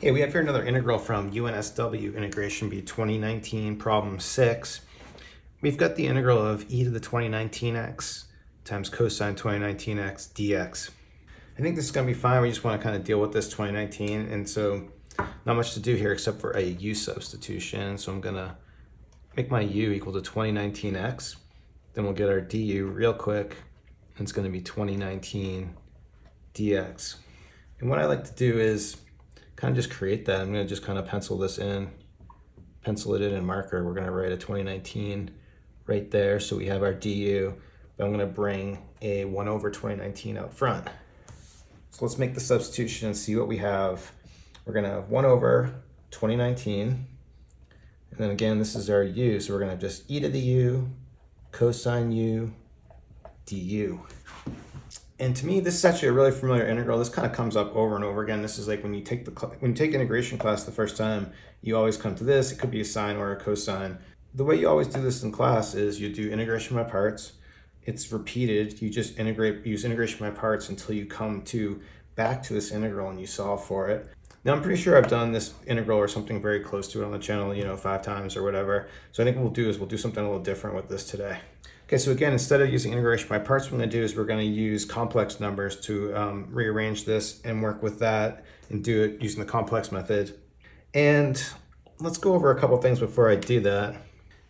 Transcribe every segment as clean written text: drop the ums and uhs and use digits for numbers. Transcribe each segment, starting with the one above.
Okay, we have here another integral from UNSW Integration Bee 2019, problem 6. We've got the integral of e to the 2019x times cosine 2019x dx. I think this is going to be fine. We just want to kind of deal with this 2019, and so not much to do here except for a u substitution. So I'm going to make my u equal to 2019x. Then we'll get our du real quick, and it's going to be 2019 dx. And what I like to do is kind of just create that. I'm going to just kind of pencil it in in marker. We're going to write a 2019 right there, so we have our du, but I'm going to bring a 1 over 2019 out front. So let's make the substitution and see what we have. We're going to have 1 over 2019, and then again, this is our u, so we're going to have just e to the u cosine u du. And to me, this is actually a really familiar integral. This kind of comes up over and over again. This is like when you take integration class the first time, you always come to this. It could be a sine or a cosine. The way you always do this in class is you do integration by parts. It's repeated. You just use integration by parts until you come back to this integral and you solve for it. Now, I'm pretty sure I've done this integral or something very close to it on the channel, 5 times or whatever. So I think what we'll do is we'll do something a little different with this today. Okay, so again, instead of using integration by parts, what we're going to do is we're going to use complex numbers to rearrange this and work with that and do it using the complex method. And let's go over a couple things before I do that.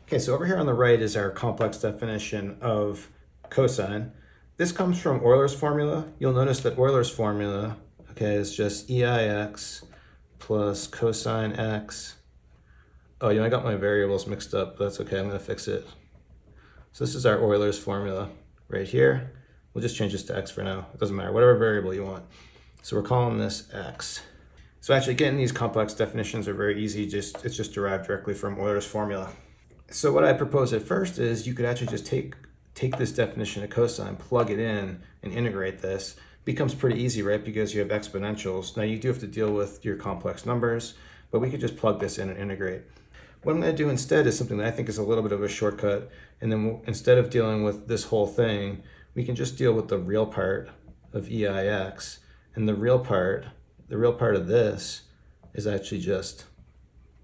Okay, so over here on the right is our complex definition of cosine. This comes from Euler's formula. You'll notice that Euler's formula, okay, is just EIX plus cosine x. Oh, I got my variables mixed up, but that's okay, I'm going to fix it. So this is our Euler's formula right here. We'll just change this to x for now. It doesn't matter, whatever variable you want. So we're calling this x. So actually getting these complex definitions are very easy. It's just derived directly from Euler's formula. So what I propose at first is you could actually just take this definition of cosine, plug it in, and integrate this. It becomes pretty easy, right? Because you have exponentials. Now you do have to deal with your complex numbers, but we could just plug this in and integrate. What I'm going to do instead is something that I think is a little bit of a shortcut, and then instead of dealing with this whole thing, we can just deal with the real part of EIX, and the real part of this is actually just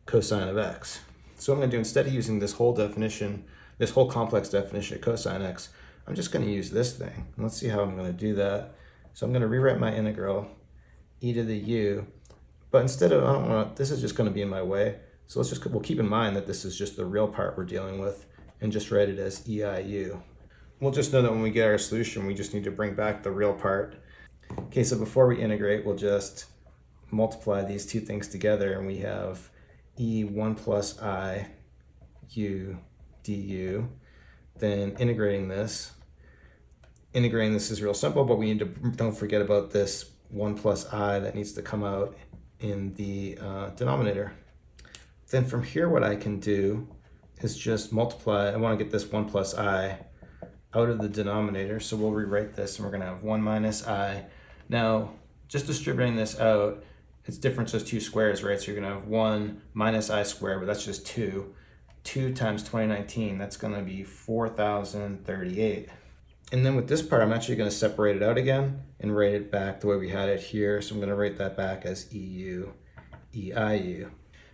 cosine of x. So what I'm going to do, instead of using this whole definition, this whole complex definition of cosine x, I'm just going to use this thing. And let's see how I'm going to do that. So I'm going to rewrite my integral, e to the u, but instead of, this is just going to be in my way. So we'll keep in mind that this is just the real part we're dealing with and just write it as EIU. We'll just know that when we get our solution, we just need to bring back the real part. Okay, so before we integrate, we'll just multiply these two things together and we have E1 plus I U du. Then integrating this is real simple, but we need to, don't forget about this 1 plus I that needs to come out in the denominator. Then from here, what I can do is just multiply. I want to get this 1 plus I out of the denominator. So we'll rewrite this and we're going to have 1 minus I. Now, just distributing this out, it's different as 2 squares, right? So you're going to have 1 minus I squared, but that's just 2. 2 times 2019, that's going to be 4,038. And then with this part, I'm actually going to separate it out again and write it back the way we had it here. So I'm going to write that back as EU, EIU.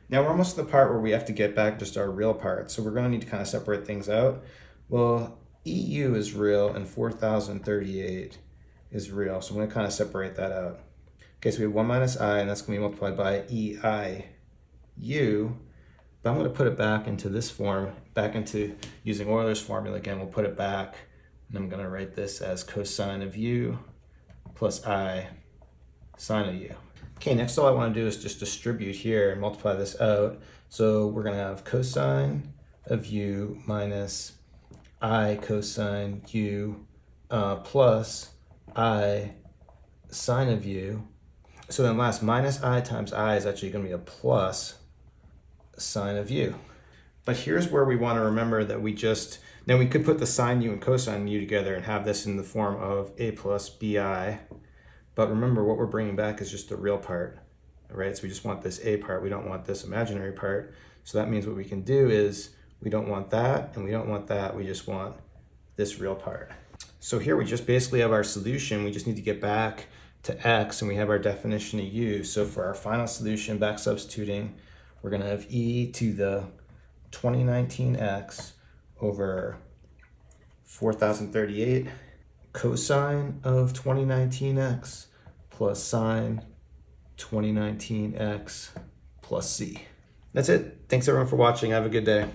Now we're almost to the part where we have to get back just our real part. So we're going to need to kind of separate things out. Well, EU is real and 4,038 is real. So I'm going to kind of separate that out. Okay, so we have 1 minus I, and that's going to be multiplied by EIU. But I'm going to put it back into this form, back into using Euler's formula again. We'll put it back, and I'm going to write this as cosine of u plus I sine of u. Okay, next all I want to do is just distribute here and multiply this out. So we're going to have cosine of u minus I cosine u plus I sine of u. So then last, minus I times I is actually going to be a plus sine of u. But here's where we want to remember that now we could put the sine u and cosine u together and have this in the form of a plus bi. But remember, what we're bringing back is just the real part, right? So we just want this a part. We don't want this imaginary part. So that means what we can do is we don't want that and we don't want that. We just want this real part. So here we just basically have our solution. We just need to get back to x, and we have our definition of u. So for our final solution, back substituting, we're going to have e to the 2019x over 4038 cosine of 2019x plus sine 2019x plus c. That's it. Thanks everyone for watching. Have a good day.